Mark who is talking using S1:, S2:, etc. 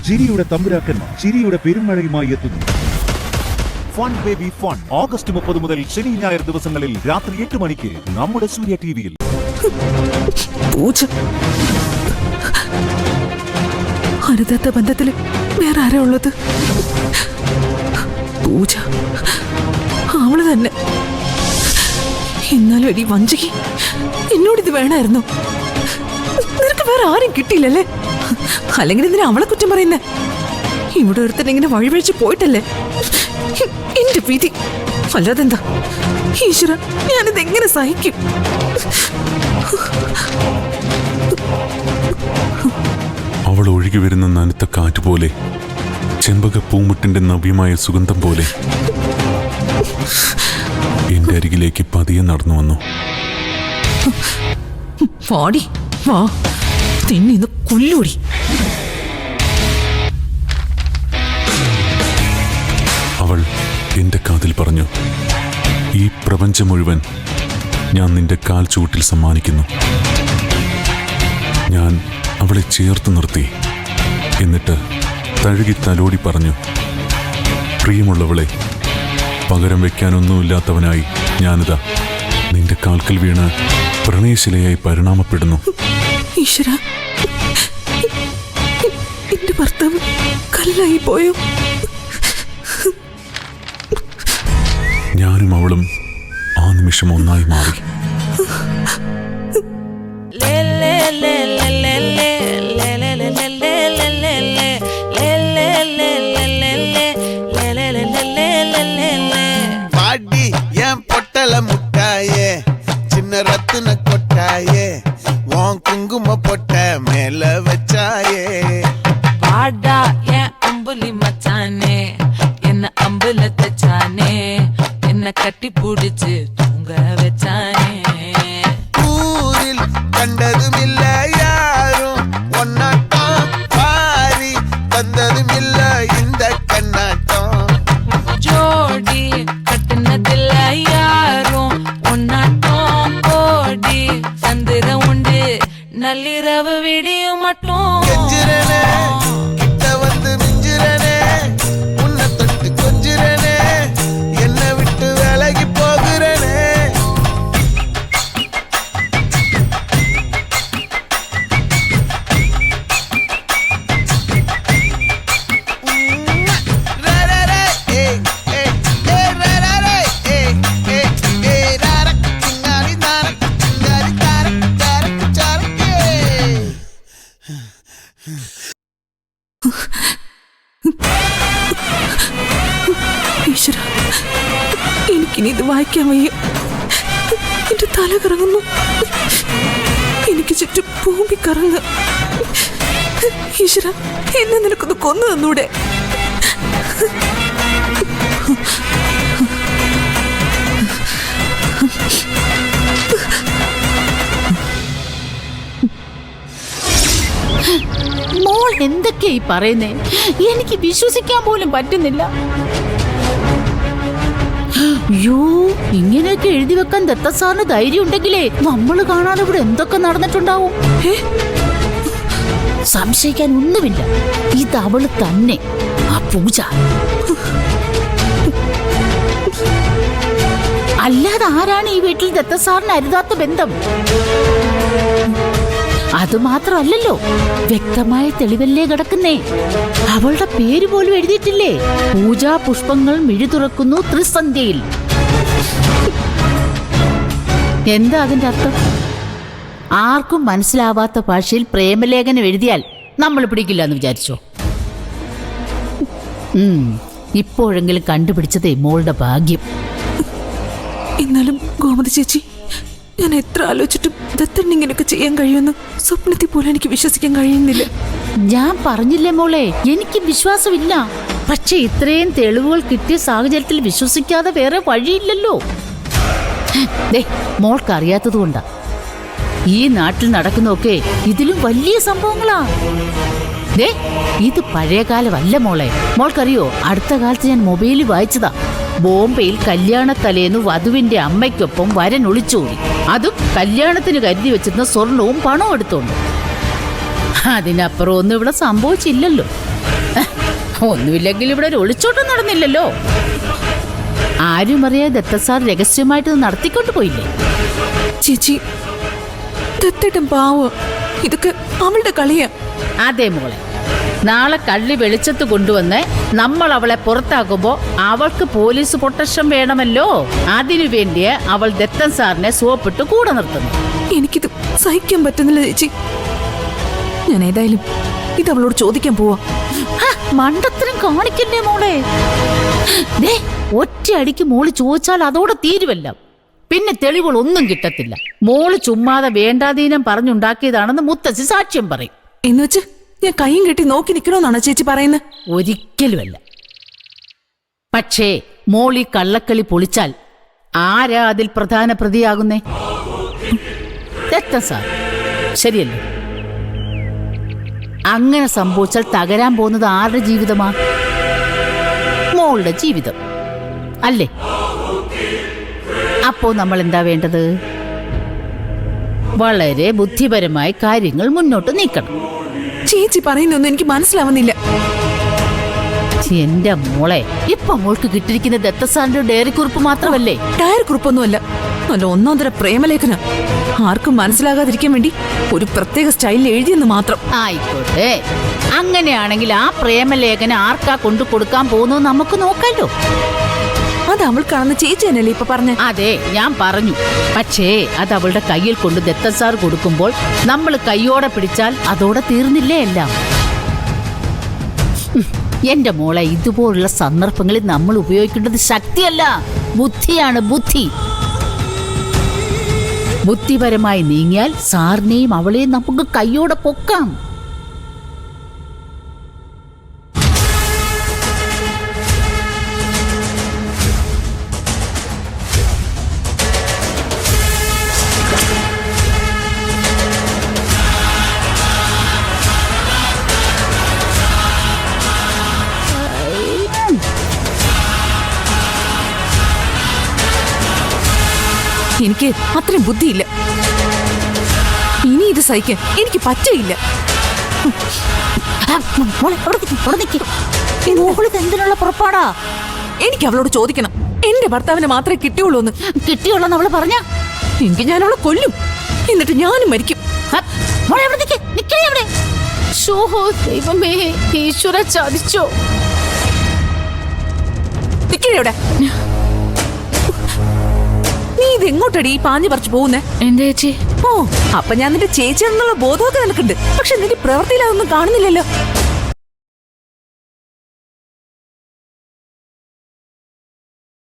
S1: ചിരിയുടെ തമ്പുരാക്കന്മാർ ചിരിയുടെ പെരുമഴയുമായി എത്തുന്നു. ഫൺ ബേബി ഫൺ ഓഗസ്റ്റ് 30 മുതൽ ശനി ഞായർ ദിവസങ്ങളിൽ രാത്രി 8 മണിക്ക് നമ്മുടെ സൂര്യ ടിവിയിൽ.
S2: അനുദത്ത ബന്ധത്തില് വേറെ ആരാ ഉള്ളത്? പൂജ അവള് തന്നെ. എന്നാലും എടി വഞ്ചകി, എന്നോടിത് വേണമായിരുന്നു. നിനക്ക് വേറെ ആരും കിട്ടിയില്ലല്ലേ? അല്ലെങ്കിൽ എന്തിനാ അവളെ കുറ്റം പറയുന്നേ? ഇവിടെ ഒരുത്തൻ ഇങ്ങനെ വഴിവഴിച്ച് പോയിട്ടല്ലേ എന്റെ വിധി. അല്ലാതെന്താ ഈശ്വര, ഞാനിത് എങ്ങനെ സഹിക്കും?
S3: അവൾ ഒഴുകി വരുന്ന നനുത്ത കാറ്റുപോലെ, ചെമ്പക പൂമുട്ടിന്റെ നവ്യമായ സുഗന്ധം പോലെ എന്റെ അരികിലേക്ക് പതിയെ നടന്നു വന്നു.
S2: വാടി വാ, തിന്നിന്ന് കൊല്ലൂടി.
S3: അവൾ എന്റെ കാതിൽ പറഞ്ഞു, ഈ പ്രപഞ്ചം മുഴുവൻ ഞാൻ നിന്റെ കാൽ ചൂട്ടിൽ സമ്മാനിക്കുന്നു. ഞാൻ അവളെ ചേർത്ത് നിർത്തി. എന്നിട്ട് തഴുകി തലോടി പറഞ്ഞു, പ്രിയമുള്ളവളെ, പകരം വെക്കാനൊന്നുമില്ലാത്തവനായി ഞാനിതാ നിന്റെ കാൽക്കൽ വീണ് പ്രണയശിലയായി പരിണാമപ്പെടുന്നു.
S2: ഈശ്വര, എന്റെ ഭർത്താവ് കല്ലായി പോയോ?
S3: ഞാനും അവളും ആ നിമിഷം ഒന്നായി മാറി.
S4: பாடி என் பொட்டல முட்டாயே, சின்ன ரத்தின கொட்டாயே, உன் குங்கும பொட்ட மேல வச்சாயே.
S5: பாடா என் அம்புலி மச்சானே, என்ன அம்புல தச்சானே, என்ன கட்டி புடிச்சு தூங்க வச்சானே.
S4: ஊரில் கண்டதும் இல்ல யாரும் ஒன்னாட்டம், பாரி தந்ததும் இல்ல இந்த கண்ணாட்டம்.
S5: ஜோடி கட்டுனதில்ல யாரும் ஒன்னாட்டம், போடி சந்திரம் உண்டு நள்ளிரவு விடியும் மட்டும்.
S4: கெஞ்சிரனே, கிட்ட வந்து மிஞ்சிரனே, உன்னை தொட்டு கொஞ்சிரனே, என்னை விட்டு விலகி போகிறனே.
S2: ഈശ്വര, എനിക്കിനി ഇത് വായിക്കാൻ വയ്യ. എന്റെ തല കറങ്ങുന്നു. എനിക്ക് ചുറ്റും ഭൂമി കറങ്ങ. ഈശ്വര, എന്നെ നിനക്കൊന്ന് കൊന്നു തന്നൂടെ?
S6: മോൾ എന്തൊക്കെയായി പറയുന്നേ? എനിക്ക് വിശ്വസിക്കാൻ പോലും പറ്റുന്നില്ല. അയ്യോ, ഇങ്ങനെയൊക്കെ എഴുതി വെക്കാൻ ദത്ത സാറിന് ധൈര്യം ഉണ്ടെങ്കിലേ നമ്മൾ കാണാതെ ഇവിടെ എന്തൊക്കെ നടന്നിട്ടുണ്ടാവും. സംശയിക്കാൻ ഒന്നുമില്ല, ഇത് അവള് തന്നെ, ആ പൂജ. അല്ലാതെ ആരാണ് ഈ വീട്ടിൽ ദത്ത സാറിന് അരുതാത്ത ബന്ധം? അതുമാത്രമല്ലല്ലോ, വ്യക്തമായ തെളിവല്ലേ കിടക്കുന്നേ. അവളുടെ പേര് പോലും എഴുതിയിട്ടില്ലേ? പൂജാ പുഷ്പങ്ങൾ മിഴി തുറക്കുന്നു ത്രിസന്ധ്യയിൽ. എന്താ അതിന്റെ അർത്ഥം? ആർക്കും മനസ്സിലാവാത്ത ഭാഷയിൽ പ്രേമലേഖനം എഴുതിയാൽ നമ്മൾ പിടിക്കില്ല എന്ന് വിചാരിച്ചോ? ഇപ്പോഴെങ്കിലും കണ്ടുപിടിച്ചതേ മോളുടെ ഭാഗ്യം.
S2: എന്നാലും ഗോമതി ചേച്ചി, ഞാൻ എത്ര ആലോചിച്ചിട്ടും ദത്തൻ ഇങ്ങനെയൊക്കെ ചെയ്യാൻ കഴിയുമെന്ന് സ്വപ്നത്തിൽ പോലും എനിക്ക് വിശ്വസിക്കാൻ കഴിയുന്നില്ല.
S6: ഞാൻ പറഞ്ഞില്ലേ മോളെ, എനിക്ക് വിശ്വാസമില്ല. പക്ഷെ ഇത്രയും തെളിവുകൾ കിട്ടിയ സാഹചര്യത്തിൽ വിശ്വസിക്കാതെ വേറെ വഴിയില്ലല്ലോ. മോൾക്ക് അറിയാത്തത് കൊണ്ടാ. ഈ നാട്ടിൽ നടക്കുന്നതൊക്കെ ഇതിലും വലിയ സംഭവങ്ങളാ. ഇത് പഴയകാലമല്ല മോളെ. മോൾക്കറിയോ, അടുത്ത കാലത്ത് ഞാൻ മൊബൈലിൽ വായിച്ചതാ. ബോംബെയിൽ കല്യാണത്തലേന്ന് വധുവിന്റെ അമ്മയ്ക്കൊപ്പം വരൻ ഒളിച്ചോടി. അതും കല്യാണത്തിന് കരുതി വെച്ചിരുന്ന സ്വർണവും പണവും എടുത്തോണ്ട്. അതിനപ്പുറം ഒന്നും ഇവിടെ സംഭവിച്ചില്ലല്ലോ. ഒന്നുമില്ലെങ്കിൽ ഇവിടെ ഒരു ഒളിച്ചോട്ടം നടന്നില്ലല്ലോ. ആരും അറിയാതെ ദത്തസാർ രഹസ്യമായിട്ട് ഇത് നടത്തിക്കൊണ്ട് പോയില്ലേ?
S2: ചേച്ചി ദത്തേട്ടൻ പാവം, ഇതൊക്കെ അവളുടെ കളിയാ.
S6: അതെ മോളെ, നാളെ കള്ളി വെളിച്ചത്ത് കൊണ്ടുവന്ന് നമ്മൾ അവളെ പുറത്താക്കുമ്പോ അവൾക്ക് പോലീസ് പ്രൊട്ടക്ഷൻ വേണമല്ലോ. അതിനു വേണ്ടിയ അവൾ ദത്തൻ സാറിനെ സോപ്പിട്ട് കൂടെ നിർത്തുന്നു.
S2: എനിക്കിത് സഹിക്കാൻ പറ്റുന്നില്ല ചേച്ചി. ഞാൻ ഏതായാലും ഇത് അവളോട് ചോദിക്കാൻ പോവാ.
S6: മണ്ടത്തരം കാണിക്കണ്ടേ മോളെ? ഒറ്റയടിക്ക് മോള് ചോദിച്ചാൽ അതോടെ തീരുവല്ല. പിന്നെ തെളിവുകൾ ഒന്നും കിട്ടത്തില്ല. മോള് ചുമ്മാതെ വേണ്ടാതീനം പറഞ്ഞുണ്ടാക്കിയതാണെന്ന് മുത്തശ്ശി സാക്ഷ്യം പറയും.
S2: എന്ന് വെച്ച് ഞാൻ കൈയും കെട്ടി നോക്കി നിൽക്കണമെന്നാണോ ചേച്ചി പറയുന്നത്?
S6: ഒരിക്കലുമല്ല. പക്ഷേ മോൾ ഈ കള്ളക്കളി പൊളിച്ചാൽ ആരാ അതിൽ പ്രധാന പ്രതിയാകുന്നേ? ദത്തൻ സാർ, ശരിയല്ലേ? അങ്ങനെ സംഭവിച്ചാൽ തകരാൻ പോകുന്നത് ആരുടെ ജീവിതമാ? മോളുടെ ജീവിതം അല്ലേ? അപ്പോ നമ്മൾ എന്താ വേണ്ടത്? വളരെ ബുദ്ധിപരമായി കാര്യങ്ങൾ മുന്നോട്ട് നീക്കണം.
S2: ചേച്ചി പറയുന്നൊന്നും എനിക്ക് മനസ്സിലാവുന്നില്ല.
S6: എന്റെ മോളെ, ഇപ്പൊ മോൾക്ക് കിട്ടിയിരിക്കുന്ന ദത്തസാറിന്റെ ഡയറി കുറിപ്പ് മാത്രമല്ലേ?
S2: ഡയറി കുറിപ്പൊന്നുമല്ല, നല്ല ഒന്നാന്തര പ്രേമലേഖനം. ആർക്കും മനസ്സിലാകാതിരിക്കാൻ വേണ്ടി ഒരു പ്രത്യേക സ്റ്റൈലിൽ എഴുതിയെന്ന് മാത്രം.
S6: ആയിക്കോട്ടെ, അങ്ങനെയാണെങ്കിൽ ആ പ്രേമലേഖനം ആർക്കാ കൊണ്ടു കൊടുക്കാൻ പോകുന്നു നമുക്ക് നോക്കാലോ.
S2: അത് അവൾക്കാണെന്ന് ചേച്ചി തന്നെയല്ലേ ഇപ്പൊ പറഞ്ഞ?
S6: അതെ, ഞാൻ പറഞ്ഞു. പക്ഷേ അത് അവളുടെ കയ്യിൽ കൊണ്ട് ദത്തൻ സാർ കൊടുക്കുമ്പോൾ നമ്മൾ കൈയോടെ പിടിച്ചാൽ അതോടെ തീർന്നില്ലേ എല്ലാം? എന്റെ മോളെ, ഇതുപോലുള്ള സന്ദർഭങ്ങളിൽ നമ്മൾ ഉപയോഗിക്കേണ്ടത് ശക്തിയല്ല, ബുദ്ധിയാണ്. ബുദ്ധിപരമായി നീങ്ങിയാൽ സാറിനെയും അവളെയും നമുക്ക് കൈയോടെ പൊക്കാം.
S2: എനിക്ക് അത്രയും ബുദ്ധിയില്ല. ഇനി ഇത് സഹിക്കാൻ എനിക്ക് പറ്റില്ല.
S6: എന്തിനുള്ള പുറപ്പാടാ?
S2: എനിക്ക് അവളോട് ചോദിക്കണം, എന്റെ ഭർത്താവിനെ മാത്രമേ കിട്ടിയുള്ളൂ എന്ന്.
S6: കിട്ടിയുള്ളൂ അവള് പറഞ്ഞ
S2: എനിക്ക് ഞാൻ അവളെ കൊല്ലും, എന്നിട്ട് ഞാനും മരിക്കും.
S6: ദൈവമേ, ഈശ്വര ചതിച്ചോ?
S2: നിക്കടെ. നീ ഇത് എങ്ങോട്ടടി ഈ പാഞ്ഞു പറിച്ചു പോകുന്നേ?
S5: എന്റെ ചേച്ചി,
S2: ഓ, അപ്പൊ ഞാൻ നിന്റെ ചേച്ചി എന്നുള്ള ബോധമൊക്കെ നിനക്കുണ്ട്. പക്ഷെ നിന്റെ പ്രവൃത്തിയിൽ അതൊന്നും കാണുന്നില്ലല്ലോ.